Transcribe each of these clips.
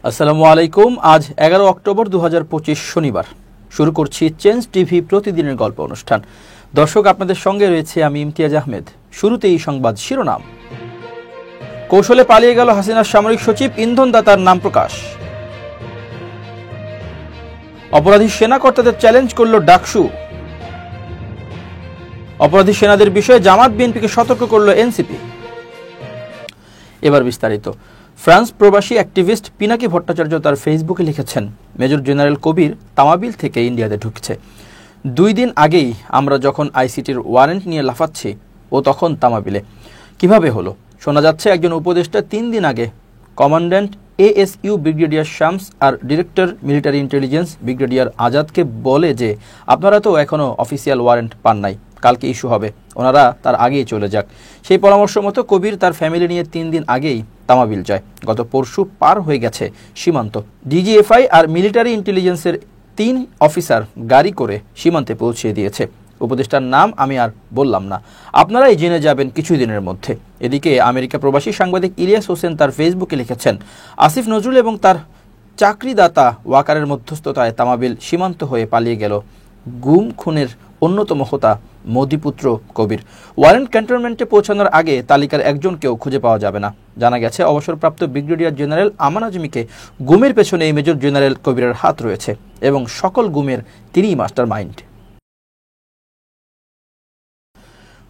আসসালামু আলাইকুম। আজ 11 অক্টোবর 2025 শনিবার। শুরু করছি চেঞ্জ টিভি প্রতিদিনের গল্প অনুষ্ঠান। দর্শক, আপনাদের সঙ্গে রয়েছে আমি ইমতিয়াজ আহমেদ। শুরুতেই সংবাদ শিরোনাম। কৌশলে পালিয়ে গেল হাসিনার সামরিক সচিব, ইন্ধনদাতার নাম প্রকাশ। অপরাধী সেনা কর্তাদের চ্যালেঞ্জ করল ডাকসু। অপরাধী সেনাদের বিষয়ে জামাত বিএনপিকে সতর্ক করল এনসিপি। এবার বিস্তারিত। ফ্রান্স প্রবাসী অ্যাক্টিভিস্ট পিনাকি ভট্টাচার্য তার ফেসবুকে লিখেছেন, মেজর জেনারেল কবির তামাবিল থেকে ইন্ডিয়াতে ঢুকছে। 2 দিন আগেই আমরা যখন আইসিটির ওয়ারেন্ট নিয়ে লাফাচ্ছি, ও তখন তামাবিলে। কিভাবে হলো? শোনা যাচ্ছে একজন উপদেষ্টা 3 দিন আগে কমান্ড্যান্ট ASU ব্রিগেডিয়ার শামস আর ডিরেক্টর মিলিটারি ইন্টেলিজেন্স ব্রিগেডিয়ার আজাদকে বলে যে আপনারা তো এখনও অফিসিয়াল ওয়ারেন্ট পান নাই, কালকে ইস্যু হবে, ওনারা তার আগেই চলে যাক। সেই পরামর্শ মতো কবির তার ফ্যামিলি নিয়ে 3 দিন আগেই তামাবিল যায়। গত পরশু পার হয়ে গেছে সীমান্ত। DGFI আর মিলিটারি ইন্টেলিজেন্সের 3 অফিসার গাড়ি করে সীমান্তে পৌঁছে দিয়েছে। উপদেষ্টার নাম আমি আর বললাম না, আপনারাই জেনে যাবেন কিছুদিনের মধ্যে। এদিকে আমেরিকা প্রবাসী সাংবাদিক ইলিয়াস হোসেন তার ফেসবুকে লিখেছেন, আসিফ নজরুল এবং তার চাকরিদাতা ওয়াকারের মধ্যস্থতায় তামাবিল সীমান্ত হয়ে পালিয়ে গেল গুম খুনের অন্যতম হোতা মোদিপুত্র কবির। ওয়ারেন্ট ক্যান্টনমেন্টে পৌঁছানোর আগে তালিকার একজনকেও খুঁজে পাওয়া যাবে না। জানা গেছে অবসরপ্রাপ্ত ব্রিগেডিয়ার জেনারেল আমান আজমিকে গুমের পেছনে এই মেজর জেনারেল কবিরের হাত রয়েছে এবং সকল গুমের তিনিই মাস্টার মাইন্ড।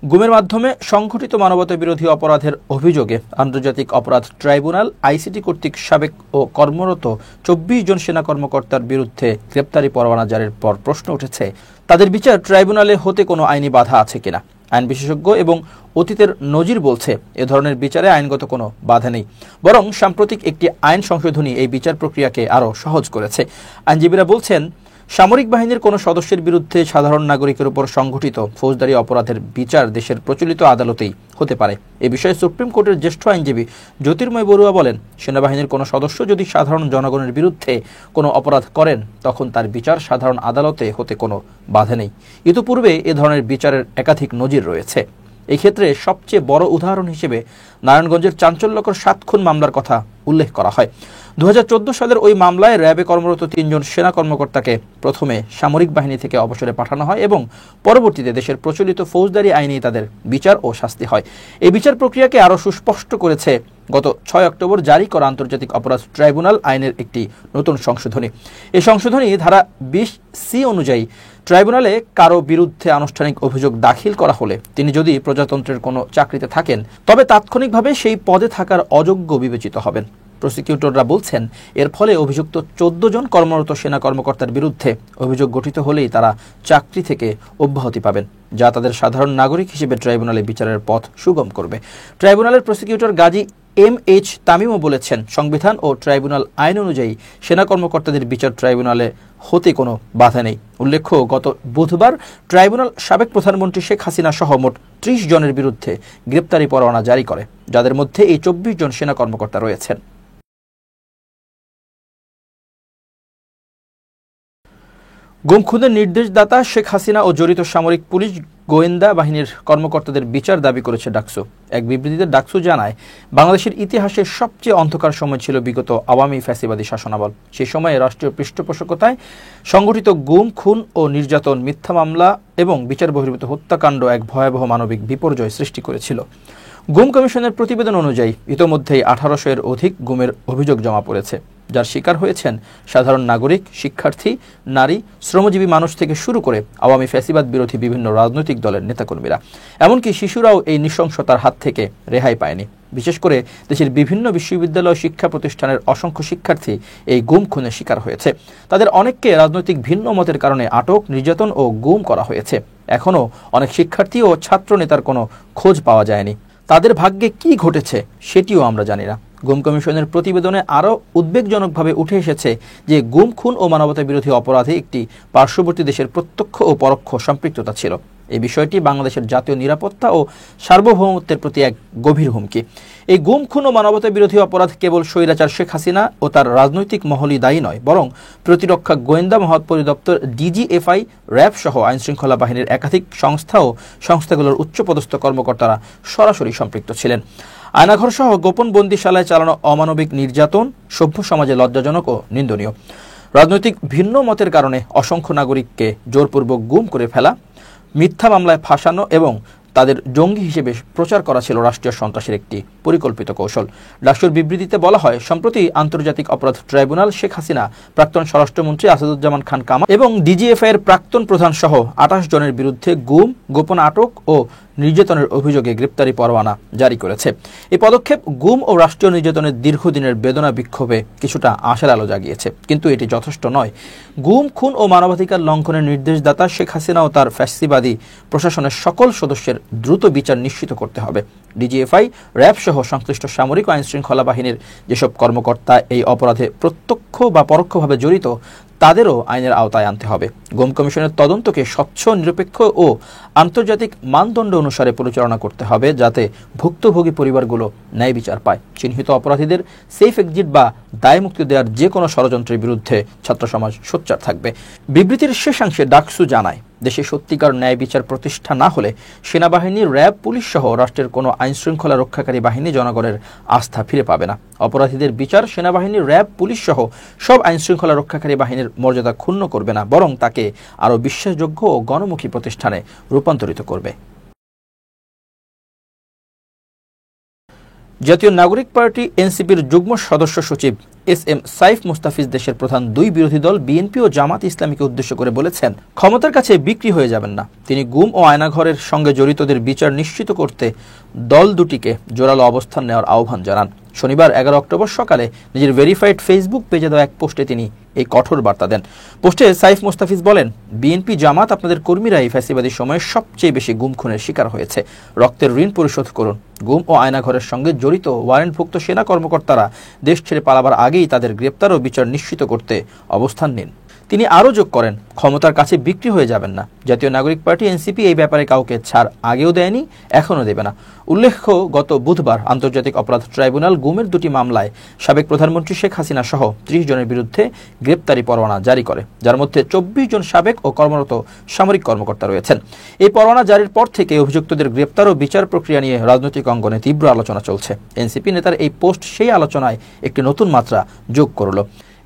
গুমের মাধ্যমে সংঘটিত মানবতা বিরোধী অপরাধের অভিযোগে আন্তর্জাতিক অপরাধ ট্রাইব্যুনাল আইসিটি কর্তৃক সাবেক ও কর্মরত 24 জন সেনা কর্মকর্তার বিরুদ্ধে গ্রেপ্তারি পরোয়ানা জারির পর প্রশ্ন উঠেছে, তাদের বিচার ট্রাইব্যুনালে হতে কোনো আইনি বাধা আছে কিনা। আইন বিশেষজ্ঞ এবং অতীতের নজির বলছে এ ধরনের বিচারে আইনগত কোনো বাধা নেই, বরং সাম্প্রতিক একটি আইন সংশোধনী এই বিচার প্রক্রিয়াকে আরও সহজ করেছে। আইনজীবীরা বলছেন, সামরিক বাহিনীর কোনো সদস্যের বিরুদ্ধে সাধারণ নাগরিকের উপর সংঘটিত ফৌজদারি অপরাধের বিচার দেশের প্রচলিত আদালতেই হতে পারে। এ বিষয়ে সুপ্রিম কোর্টের জ্যেষ্ঠ আইনজীবী জ্যোতির্ময় বড়ুয়া বলেন, সেনাবাহিনীর কোনো সদস্য যদি সাধারণ জনগণের বিরুদ্ধে কোনো অপরাধ করেন, তখন তার বিচার সাধারণ আদালতে হতে কোনো বাধা নেই। ইতিপূর্বে এ ধরনের বিচারের একাধিক নজির রয়েছে। এই ক্ষেত্রে সবচেয়ে বড় উদাহরণ হিসেবে নারায়ণগঞ্জের চাঞ্চল্যকর 7 খুন মামলার কথা উল্লেখ করা হয়। 2014 সালের ওই মামলায় র্যাবে কর্মরত 3 জন সেনা কর্মকর্তাকে প্রথমে সামরিক বাহিনী থেকে অবসরে পাঠানো হয় এবং পরবর্তীতে দেশের প্রচলিত ফৌজদারি আইনেই তাদের বিচার ও শাস্তি হয়। এই বিচার প্রক্রিয়াকে আরও সুস্পষ্ট করেছে গত 6 অক্টোবর জারি করা আন্তর্জাতিক অপরাধ ট্রাইব্যুনাল আইনের একটি নতুন সংশোধনী। এই সংশোধনী ধারা 20C অনুযায়ী ট্রাইব্যুনালে কারো বিরুদ্ধে আনুষ্ঠানিক অভিযোগ দাখিল করা হলে তিনি যদি প্রজাতন্ত্রের কোনো চাকরিতে থাকেন, তবে তাৎক্ষণিকভাবে সেই পদে থাকার অযোগ্য বিবেচিত হবেন। প্রসিকিউটররা বলছেন, এর ফলে অভিযুক্ত 14 জন কর্মরত সেনা কর্মকর্তার বিরুদ্ধে অভিযোগ গঠিত হলেই তারা চাকরি থেকে অব্যাহতি পাবেন, যা তাদের সাধারণ নাগরিক হিসেবে ট্রাইব্যুনালে বিচারের পথ সুগম করবে। ট্রাইব্যুনালের প্রসিকিউটর গাজী MH তামিমও বলেছেন, সংবিধান ও ট্রাইব্যুনাল আইন অনুযায়ী সেনা কর্মকর্তাদের বিচার ট্রাইব্যুনালে হতে কোনো বাধা নেই। উল্লেখ্য, গত বুধবার ট্রাইব্যুনাল সাবেক প্রধানমন্ত্রী শেখ হাসিনা সহ মোট 30 জনের বিরুদ্ধে গ্রেপ্তারি পরোয়ানা জারি করে, যাদের মধ্যে এই 24 জন সেনা কর্মকর্তা রয়েছেন। গুম খুনের নির্দেশদাতা শেখ হাসিনা ও জড়িত সামরিক পুলিশ গোয়েন্দা বাহিনীর কর্মকর্তাদের বিচার দাবি করেছে ডাকসু। এক বিবৃতিতে ডাকসু জানায়, বাংলাদেশের ইতিহাসে সবচেয়ে অন্ধকার সময় ছিল বিগত আওয়ামী ফ্যাসিবাদী শাসনামল। সেই সময়ে রাষ্ট্রীয় পৃষ্ঠপোষকতায় সংগঠিত গুম খুন ও নির্যাতন, মিথ্যা মামলা এবং বিচার বহির্ভূত হত্যাকাণ্ড এক ভয়াবহ মানবিক বিপর্যয় সৃষ্টি করেছিল। গুম কমিশনের প্রতিবেদন অনুযায়ী ইতোমধ্যেই 1800-এর অধিক গুমের অভিযোগ জমা পড়েছে, যার শিকার হয়েছেন সাধারণ নাগরিক, শিক্ষার্থী, নারী, শ্রমজীবী মানুষ থেকে শুরু করে আওয়ামী ফ্যাসিবাদ বিরোধী বিভিন্ন রাজনৈতিক দলের নেতাকর্মীরা। এমনকি শিশুরাও এই নৃশংসতার হাত থেকে রেহাই পায়নি। বিশেষ করে দেশের বিভিন্ন বিশ্ববিদ্যালয় শিক্ষা প্রতিষ্ঠানের অসংখ্য শিক্ষার্থী এই গুম খুনের শিকার হয়েছে। তাদের অনেককে রাজনৈতিক ভিন্ন মতের কারণে আটক, নির্যাতন ও গুম করা হয়েছে। এখনও অনেক শিক্ষার্থী ও ছাত্র নেতার কোনো খোঁজ পাওয়া যায়নি। তাদের ভাগ্যে কি ঘটেছে সেটিও আমরা জানি না। গুম কমিশনের প্রতিবেদনে আরও উদ্বেগজনকভাবে উঠে এসেছে যে গুম খুন ও মানবতা বিরোধী অপরাধে একটি পার্শ্ববর্তী দেশের প্রত্যক্ষ ও পরোক্ষ সম্পৃক্ততা ছিল। এই বিষয়টি বাংলাদেশের জাতীয় নিরাপত্তা ও সার্বভৌমত্বের প্রতি এক গভীর হুমকি। এই গুম খুন ও মানবতা বিরোধী অপরাধ কেবল স্বৈরাচার শেখ হাসিনা ও তার রাজনৈতিক মহলই দায়ী নয়, বরং প্রতিরক্ষা গোয়েন্দা মহাপরিদপ্তর, DGFI, র্যাব সহ আইনশৃঙ্খলা বাহিনীর একাধিক সংস্থা ও সংস্থাগুলোর উচ্চপদস্থ কর্মকর্তারা সরাসরি সম্পৃক্ত ছিলেন। আয়নাঘর সহ গোপন বন্দিশালায় চালানো অমানবিক নির্যাতন সভ্য সমাজে লজ্জাজনক ও নিন্দনীয়। রাজনৈতিক ভিন্ন মতের কারণে অসংখ্য নাগরিককে জোরপূর্বক গুম করে ফেলা, মিথ্যা মামলায় ফাঁসানো এবং তাদের জঙ্গি হিসেবে প্রচার করা ছিল রাষ্ট্রীয় সন্ত্রাসের একটি পরিকল্পিত কৌশল। ডাকসুর বিবৃতিতে বলা হয়, সম্প্রতি আন্তর্জাতিক অপরাধ ট্রাইব্যুনাল শেখ হাসিনা, প্রাক্তন স্বরাষ্ট্রমন্ত্রী আসাদুজ্জামান খান কামাল এবং ডিজিএফআই এর প্রাক্তন প্রধান সহ 28 জনের বিরুদ্ধে গুম, গোপন আটক ও নির্যাতনের অভিযোগে গ্রেপ্তারি পরোয়ানা জারি করেছে। এই পদক্ষেপ গুম ও রাষ্ট্রীয় নির্যাতনের দীর্ঘদিনের বেদনা বিক্ষোভে কিছুটা আশার আলো জাগিয়েছে, কিন্তু এটি যথেষ্ট নয়। গুম, খুন ও মানবাধিকার লঙ্ঘনের নির্দেশদাতা শেখ হাসিনা ও তার ফ্যাসিবাদী প্রশাসনের সকল সদস্যের দ্রুত বিচার নিশ্চিত করতে হবে। ডিজিএফআই, র্যাব সহ সংশ্লিষ্ট সামরিক ও আইনশৃঙ্খলা বাহিনীর যেসব কর্মকর্তা এই অপরাধে প্রত্যক্ষ বা পরোক্ষভাবে জড়িত, তাদেরও আইনের আওতায় আনতে হবে। গুম কমিশনের তদন্তকে স্বচ্ছ, নিরপেক্ষ ও আন্তর্জাতিক মানদণ্ড অনুসারে পরিচালনা করতে হবে, যাতে ভুক্তভোগী পরিবারগুলো ন্যায় বিচার পায়। চিহ্নিত অপরাধীদের সেফ এক্সিট বা দায়মুক্তি দেওয়ার যে কোনো ষড়যন্ত্রের বিরুদ্ধে ছাত্র সমাজ সোচ্চার থাকবে। বিবৃতির শেষাংশে ডাকসু জানায়, দেশে সত্যিকার ন্যায় বিচার প্রতিষ্ঠা না হলে সেনাবাহিনী, র্যাব, পুলিশ সহ রাষ্ট্রের কোনো আইনশৃঙ্খলা রক্ষাকারী বাহিনী জনগণের আস্থা ফিরে পাবে না। অপরাধীদের বিচার সেনাবাহিনী, র্যাব, পুলিশ সহ সব আইনশৃঙ্খলা রক্ষাকারী বাহিনীর মর্যাদা ক্ষুণ্ণ করবে না, বরং তাকে আরও বিশ্বাসযোগ্য ও গণমুখী প্রতিষ্ঠানে রূপান্তরিত করবে। জাতীয় নাগরিক পার্টি এনসিপির যুগ্ম সদস্য সচিব এস.এম. সাইফ মুস্তাফিজ দেশের প্রধান দুই বিরোধী দল বিএনপি ও জামাত ইসলামীকে উদ্দেশ্য করে বলেছেন, ক্ষমতার কাছে বিক্রি হয়ে যাবেন না। তিনি গুম ও আয়নাঘরের সঙ্গে জড়িতদের বিচার নিশ্চিত করতে দল দুটিকে জোরালো অবস্থান নেওয়ার আহ্বান জানান। শনিবার 11 অক্টোবর সকালে নিজের ভেরিফাইড ফেসবুক পেজে দেওয়া এক পোস্টে তিনি এই কঠোর বার্তা দেন। পোস্টে সাইফ মুস্তাফিজ বলেন, বিএনপি, জামাত, আপনাদের কর্মীরাই ফ্যাসিবাদী সময়ে সবচেয়ে বেশি গুম খুনের শিকার হয়েছে। রক্তের ঋণ পরিশোধ করুন। গুম ও আয়নাঘরের সঙ্গে জড়িত ওয়ারেন্টভুক্ত সেনা কর্মকর্তারা দেশ ছেড়ে পালাবার আগেই তাদের গ্রেপ্তার ও বিচার নিশ্চিত করতে অবস্থান নিন। তিনি আরও যোগ করেন, ক্ষমতার কাছে বিক্রি হয়ে যাবেন না। জাতীয় নাগরিক পার্টি এনসিপি এই ব্যাপারে কাউকে ছাড় আগেও দেয়নি, এখনও দেবে না। উল্লেখ্য, গত বুধবার আন্তর্জাতিক অপরাধ ট্রাইব্যুনাল গুমের দুটি মামলায় সাবেক প্রধানমন্ত্রী শেখ হাসিনা সহ 30 জনের বিরুদ্ধে গ্রেপ্তারি পরোয়ানা জারি করে, যার মধ্যে 24 জন সাবেক ও কর্মরত সামরিক কর্মকর্তা রয়েছেন। এই পরোয়ানা জারির পর থেকে অভিযুক্তদের গ্রেপ্তার ও বিচার প্রক্রিয়া নিয়ে রাজনৈতিক অঙ্গনে তীব্র আলোচনা চলছে। এনসিপি নেতার এই পোস্ট সেই আলোচনায় একটি নতুন মাত্রা যোগ করল।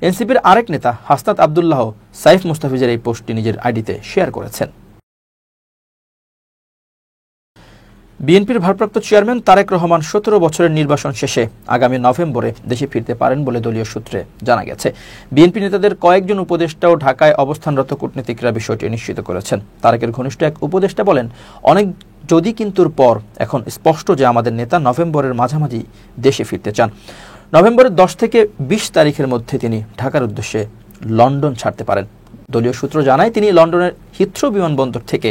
এনসিপির আরেক নেতা হাসনাত আবদুল্লাহ সাইফ মুস্তাফিজের এই পোস্টটি নিজের আইডিতে শেয়ার করেছেন। বিএনপির ভারপ্রাপ্ত চেয়ারম্যান তারেক রহমান 17 বছরের নির্বাসন শেষে আগামী নভেম্বরে দেশে ফিরতে পারেন বলে দলীয় সূত্রে জানা গেছে। বিএনপি নেতাদের কয়েকজন উপদেষ্টাও ঢাকায় অবস্থানরত কূটনীতিকরা বিষয়টি নিশ্চিত করেছেন। তারেকের ঘনিষ্ঠ এক উপদেষ্টা বলেন, অনেক যদি কিন্তুর পর এখন স্পষ্ট যে আমাদের নেতা নভেম্বরের মাঝামাঝি দেশে ফিরতে চান। নভেম্বরের 10 থেকে 20 তারিখের মধ্যে তিনি ঢাকার উদ্দেশ্যে লন্ডন ছাড়তে পারেন। দলীয় সূত্র জানায়, তিনি লন্ডনের হিথ্রো বিমানবন্দর থেকে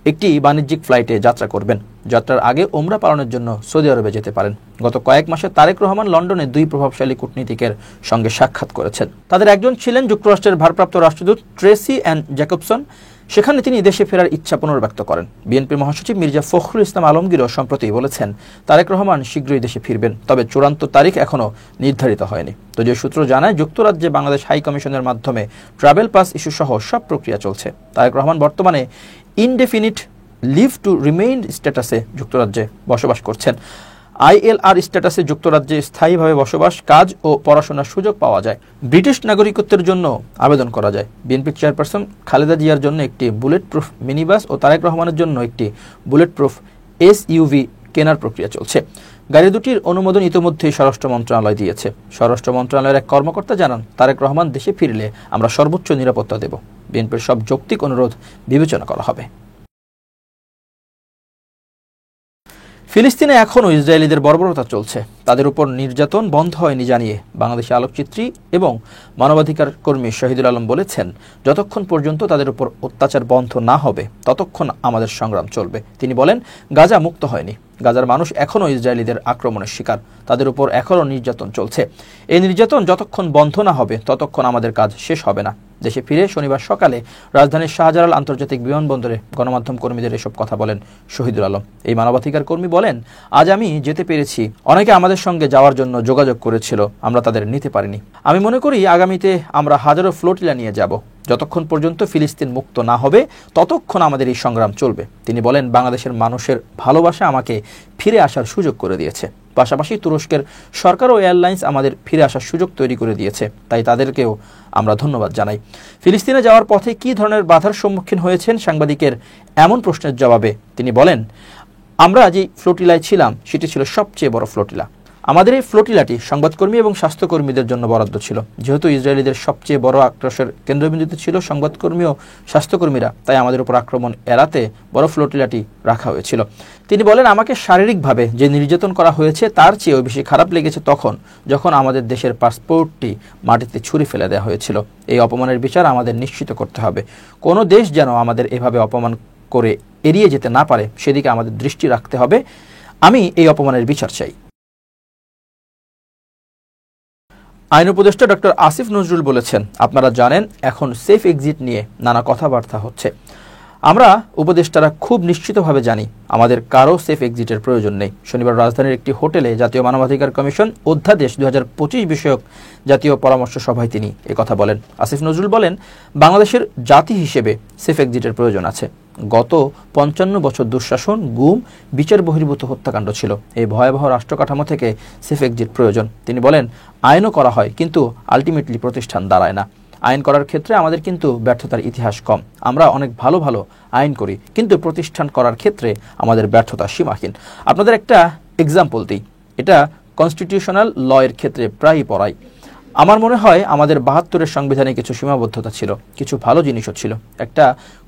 একটি বাণিজ্যিক ফ্লাইটে যাত্রা করবেন। যাত্রার আগে ওমরা পালনের জন্য সৌদি আরবে যেতে পারেন। গত কয়েক মাসে তারেক রহমান লন্ডনে 2 প্রভাবশালী কূটনীতিকের সঙ্গে সাক্ষাৎ করেছেন। তাদের একজন ছিলেন যুক্তরাষ্ট্রের ভারপ্রাপ্ত রাষ্ট্রদূত ট্রেসি অ্যান জ্যাকবসন। সেখানে তিনি দেশে ফেরার ইচ্ছা পুনর্ব্যক্ত করেন। বিএনপির মহাসচিব মির্জা ফখরুল ইসলাম আলমগীরও সম্প্রতি বলেছেন, তারেক রহমান শীঘ্রই দেশে ফিরবেন, তবে চূড়ান্ত তারিখ এখনও নির্ধারিত হয়নি। দলীয় সূত্র জানায়, যুক্তরাজ্যে বাংলাদেশ হাই কমিশনের মাধ্যমে ট্রাভেল পাস ইস্যু সহ সব প্রক্রিয়া চলছে। তারেক রহমান বর্তমানে ইনডেফিনিট লিভ টু রিমেইন স্ট্যাটাসে যুক্তরাজ্যে বসবাস করছেন। আইএলআর স্ট্যাটাসে যুক্তরাজ্যে স্থায়ীভাবে বসবাস, কাজ ও পড়াশোনার সুযোগ পাওয়া যায়। ব্রিটিশ নাগরিকত্বের জন্য আবেদন করা যায়। বিএনপি চেয়ারপারসন খালেদা জিয়ার জন্য একটি বুলেট প্রুফ মিনিবাস ও তারেক রহমানের জন্য একটি বুলেট প্রুফ এসইউভি কেনার প্রক্রিয়া চলছে। গাড়ি দুটির অনুমোদন ইতিমধ্যেই স্বরাষ্ট্র মন্ত্রণালয় দিয়েছে। স্বরাষ্ট্র মন্ত্রণালয়ের এক কর্মকর্তা জানান, তারেক রহমান দেশে ফিরলে আমরা সর্বোচ্চ নিরাপত্তা দেব। বিএনপির সব যৌক্তিক অনুরোধ বিবেচনা করা হবে। ফিলিস্তিনে এখনও ইসরায়েলিদের বর্বরতা চলছে। তাদের উপর নির্যাতন বন্ধ হয়নি জানিয়ে বাংলাদেশি আলোকচিত্রী এবং মানবাধিকার কর্মী শহীদুল আলম বলেছেন, যতক্ষণ পর্যন্ত তাদের উপর অত্যাচার বন্ধ না হবে ততক্ষণ আমাদের সংগ্রাম চলবে। তিনি বলেন, গাজা মুক্ত হয়নি। গাজার মানুষ এখনও ইসরায়েলিদের আক্রমণের শিকার। তাদের উপর এখনও নির্যাতন চলছে। এই নির্যাতন যতক্ষণ বন্ধ না হবে ততক্ষণ আমাদের কাজ শেষ হবে না। দেশে ফিরে শনিবার সকালে রাজধানীর শাহজালাল আন্তর্জাতিক বিমানবন্দরে গণমাধ্যম কর্মীদের এসব কথা বলেন শহীদুল আলম। এই মানবাধিকার কর্মী বলেন, আজ আমি যেতে পেরেছি। অনেকে আমাদের সঙ্গে যাওয়ার জন্য যোগাযোগ করেছিল, আমরা তাদের নিতে পারিনি। আমি মনে করি আগামীতে আমরা হাজারো ফ্লোটিলা নিয়ে যাব। যতক্ষণ পর্যন্ত ফিলিস্তিন মুক্ত না হবে ততক্ষণ আমাদের এই সংগ্রাম চলবে। তিনি বলেন, বাংলাদেশের মানুষের ভালোবাসা আমাকে ফিরে আসার সুযোগ করে দিয়েছে। পাশাপাশি তুরস্কের সরকার ও এয়ারলাইন্স আমাদের ফিরে আসার সুযোগ তৈরি করে দিয়েছে, তাই তাদেরকেও আমরা ধন্যবাদ জানাই। ফিলিস্তিনে যাওয়ার পথে কী ধরনের বাধার সম্মুখীন হয়েছেন সাংবাদিকের এমন প্রশ্নের জবাবে তিনি বলেন, আমরা যে ফ্লোটিলায় ছিলাম সেটি ছিল সবচেয়ে বড় ফ্লোটিলা। আমাদের এই ফ্লোটিলাটি সংবাদকর্মী এবং স্বাস্থ্যকর্মীদের জন্য বরাদ্দ ছিল। যেহেতু ইসরায়েলিদের সবচেয়ে বড় আক্রোশের কেন্দ্রবিন্দুতে ছিল সংবাদকর্মী ও স্বাস্থ্যকর্মীরা, তাই আমাদের উপর আক্রমণ এড়াতে বড় ফ্লোটিলাটি রাখা হয়েছিল। তিনি বলেন, আমাকে শারীরিকভাবে যে নির্যাতন করা হয়েছে তার চেয়েও বেশি খারাপ লেগেছে যখন আমাদের দেশের পাসপোর্টটি মাটিতে ছুঁড়ে ফেলে দেওয়া হয়েছিল। এই অপমানের বিচার আমাদের নিশ্চিত করতে হবে। কোনো দেশ যেন আমাদের এভাবে অপমান করে এড়িয়ে যেতে না পারে, সেদিকে আমাদের দৃষ্টি রাখতে হবে। আমি এই অপমানের বিচার চাই। আইন উপদেষ্টা ডক্টর আসিফ নজরুল বলেছেন, আপনারা জানেন এখন সেফ এক্সিট নিয়ে নানা কথাবার্তা হচ্ছে। আমরা উপদেষ্টারা খুব নিশ্চিতভাবে জানি আমাদের কারো সেফ এক্সিটের প্রয়োজন নেই। শনিবার রাজধানীর একটি হোটেলে জাতীয় মানবাধিকার কমিশন অধ্যাদেশ 2025 বিষয়ক জাতীয় পরামর্শ সভায় তিনি একথা বলেন। আসিফ নজরুল বলেন, বাংলাদেশের জাতি হিসেবে সেফ এক্সিটের প্রয়োজন আছে। গত 55 বছর দুঃশাসন, গুম, বিচার বহির্ভূত হত্যাকাণ্ড ছিল। এই ভয়াবহ রাষ্ট্রকাঠামো থেকে সেফ এক্সিট প্রয়োজন। তিনি বলেন, আইনও করা হয় কিন্তু আলটিমেটলি প্রতিষ্ঠান দাঁড়ায় না। আইন করার ক্ষেত্রে আমাদের কিন্তু ব্যর্থতার ইতিহাস কম। আমরা অনেক ভালো ভালো আইন করি, কিন্তু প্রতিষ্ঠান করার ক্ষেত্রে আমাদের ব্যর্থতা সীমাহীন। আপনাদের একটা এক্সাম্পল দিই, এটা কনস্টিটিউশনাল ল এর ক্ষেত্রে প্রায়ই পড়াই। আমার মনে হয় আমাদের 72-এর সংবিধানে কিছু সীমাবদ্ধতা ছিল, কিছু ভালো জিনিসও ছিল। একটা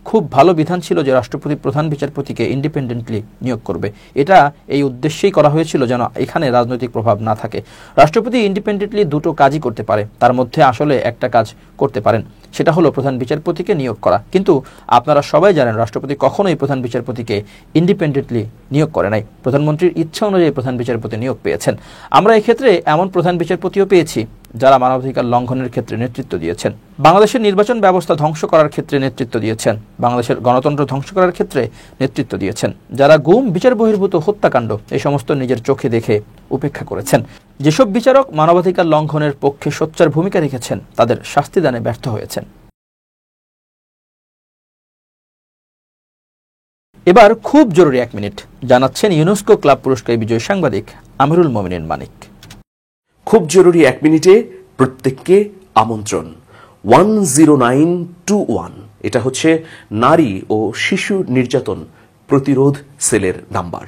খুব ভালো বিধান ছিল যে রাষ্ট্রপতি প্রধান বিচারপতিকে ইন্ডিপেন্ডেন্টলি নিয়োগ করবে। এটা এই উদ্দেশ্যেই করা হয়েছিল যেন এখানে রাজনৈতিক প্রভাব না থাকে। রাষ্ট্রপতি ইন্ডিপেন্ডেন্টলি দুটো কাজই করতে পারে, তার মধ্যে আসলে একটা কাজ করতে পারেন, সেটা হলো প্রধান বিচারপতিকে নিয়োগ করা। কিন্তু আপনারা সবাই জানেন রাষ্ট্রপতি কখনোই প্রধান বিচারপতিকে ইন্ডিপেন্ডেন্টলি নিয়োগ করে নাই। প্রধানমন্ত্রীর ইচ্ছা অনুযায়ী প্রধান বিচারপতি নিয়োগ পেয়েছেন। আমরা এই ক্ষেত্রে এমন প্রধান বিচারপতিও পেয়েছি যারা মানবাধিকার লঙ্ঘনের ক্ষেত্রে নেতৃত্ব দিয়েছেন, বাংলাদেশের নির্বাচন ব্যবস্থা ধ্বংস করার ক্ষেত্রে নেতৃত্ব দিয়েছেন, বাংলাদেশের গণতন্ত্র ধ্বংস করার ক্ষেত্রে নেতৃত্ব দিয়েছেন, যারা গুম, বিচার বহির্ভূত হত্যাকাণ্ড এই সমস্ত নিজের চোখে দেখে উপেক্ষা করেছেন। যেসব বিচারক মানবাধিকার লঙ্ঘনের পক্ষে সোচ্চার ভূমিকা রেখেছেন তাদের শাস্তিদানে ব্যর্থ হয়েছেন। এবার খুব জরুরি 1 মিনিট জানাচ্ছেন ইউনেস্কো ক্লাব পুরস্কার বিজয়ী সাংবাদিক আমিরুল মোমিনিন মানিক। খুব জরুরি 1 মিনিটে প্রত্যেককে আমন্ত্রণ। 10921 এটা হচ্ছে নারী ও শিশু নির্যাতন প্রতিরোধ সেলের নাম্বার।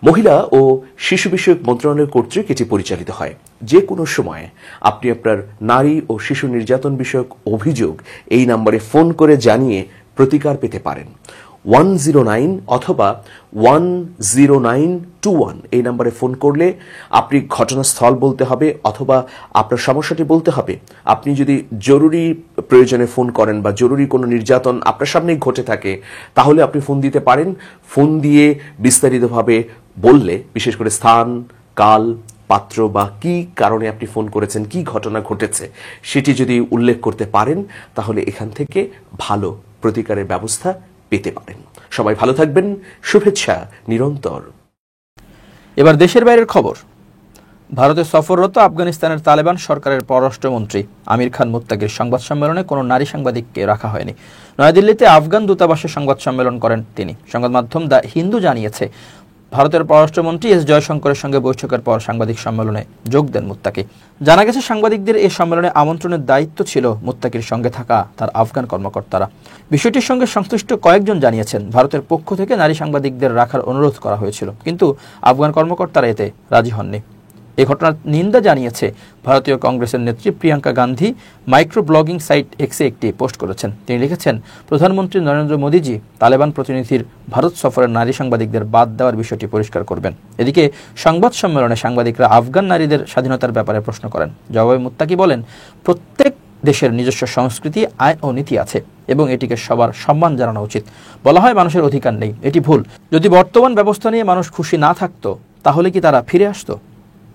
মহিলা ও শিশু বিষয়ক মন্ত্রণালয় কর্তৃক এটি পরিচালিত হয়। যে কোনো সময় আপনি আপনার নারী ও শিশু নির্যাতন বিষয়ক অভিযোগ এই নাম্বারে ফোন করে জানিয়ে প্রতিকার পেতে পারেন। 109 অথবা 10921 এই নাম্বারে ফোন করলে আপনি ঘটনাস্থল বলতে হবে অথবা আপনার সমস্যাটি বলতে হবে। আপনি যদি জরুরি প্রয়োজনে ফোন করেন বা জরুরি কোনো নির্যাতন আপনার সামনেই ঘটে থাকে তাহলে আপনি ফোন দিতে পারেন। ফোন দিয়ে বিস্তারিতভাবে বললে, বিশেষ করে স্থান, কাল, পাত্র বা কি কারণে আপনি ফোন করেছেন, কি ঘটনা ঘটেছে সেটি যদি উল্লেখ করতে পারেন তাহলে এখান থেকে ভালো প্রতিকারের ব্যবস্থা পেতে পারেন। সবাই ভালো থাকবেন, শুভেচ্ছা নিরন্তর। এবার দেশের বাইরের খবর। ভারতে সফররত আফগানিস্তানের তালেবান সরকারের পররাষ্ট্রমন্ত্রী আমির খান মুত্তাকির সংবাদ সম্মেলনে কোনো নারী সাংবাদিককে রাখা হয়নি। নয়াদিল্লিতে আফগান দূতাবাসে সংবাদ সম্মেলন করেন তিনি। সংবাদ মাধ্যম দ্য হিন্দু জানিয়েছে, ভারতের পররাষ্ট্রমন্ত্রী এস জয়শঙ্করের সঙ্গে বৈঠকের পর সাংবাদিক সম্মেলনে যোগ দেন মুত্তাকি। জানা গেছে, সাংবাদিকদের এই সম্মেলনে আমন্ত্রণের দায়িত্ব ছিল মুত্তাকির সঙ্গে থাকা তার আফগান কর্মকর্তারা। বিষয়টির সঙ্গে সংশ্লিষ্ট কয়েকজন জানিয়েছেন, ভারতের পক্ষ থেকে নারী সাংবাদিকদের রাখার অনুরোধ করা হয়েছিল, কিন্তু আফগান কর্মকর্তারা এতে রাজি হননি। এই ঘটনার নিন্দা জানিয়েছে ভারতীয় কংগ্রেসের নেত্রী Priyanka Gandhi. Micro blogging site এক্সে একটি পোস্ট করেছেন। তিনি লিখেছেন, প্রধানমন্ত্রী নরেন্দ্র মোদীজি তালেবান প্রতিনিধির ভারত সফরের নারী সাংবাদিকদের বাদ দেওয়ার বিষয়টি পরিষ্কার করবেন। এদিকে সংবাদ সম্মেলনে সাংবাদিকরা আফগান নারীদের স্বাধীনতার ব্যাপারে প্রশ্ন করেন। জবাবে মুত্তাকি বলেন, প্রত্যেক দেশের নিজস্ব সংস্কৃতি, আইন ও নীতি আছে এবং এটিকে সবার সম্মান জানানো উচিত। বলা হয় মানুষের অধিকার নেই, এটি ভুল। যদি বর্তমান ব্যবস্থা নিয়ে মানুষ খুশি না থাকতো তাহলে কি তারা ফিরে আসতো?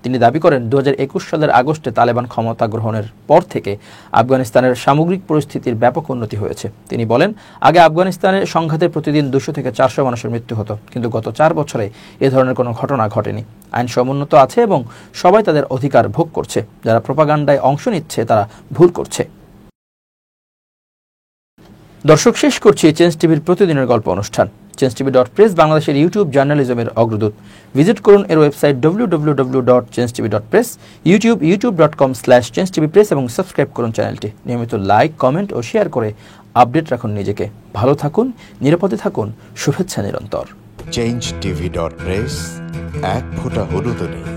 তিনি দাবি করেন, 2021 সালের আগস্টে তালেবান ক্ষমতা গ্রহণের পর থেকে আফগানিস্তানের সামগ্রিক পরিস্থিতির ব্যাপক উন্নতি হয়েছে। তিনি বলেন, আগে আফগানিস্তানের সংঘাতে প্রতিদিন 200 থেকে 400 মানুষের মৃত্যু হতো, কিন্তু গত 4 বছরে এ ধরনের কোনো ঘটনা ঘটেনি। আইন সমুন্নত আছে এবং সবাই তাদের অধিকার ভোগ করছে। যারা প্রোপাগান্ডায় অংশ নিচ্ছে তারা ভুল করছে। দর্শক, শেষ করছি চেঞ্জ টিভির প্রতিদিনের গল্প অনুষ্ঠান। changetv.press বাংলাদেশের ইউটিউব জার্নালিজমের অগ্রদূত। ভিজিট করুন এর ওয়েবসাইট www.changetv.press, youtube.com/changetv.press এবং সাবস্ক্রাইব করুন চ্যানেলটি। নিয়মিত লাইক, কমেন্ট ও শেয়ার করে আপডেট রাখুন নিজেকে। ভালো থাকুন, নিরাপদে থাকুন, শুভেচ্ছা নিরন্তর। changetv.press, এক ফোঁটা হলুদও নেই।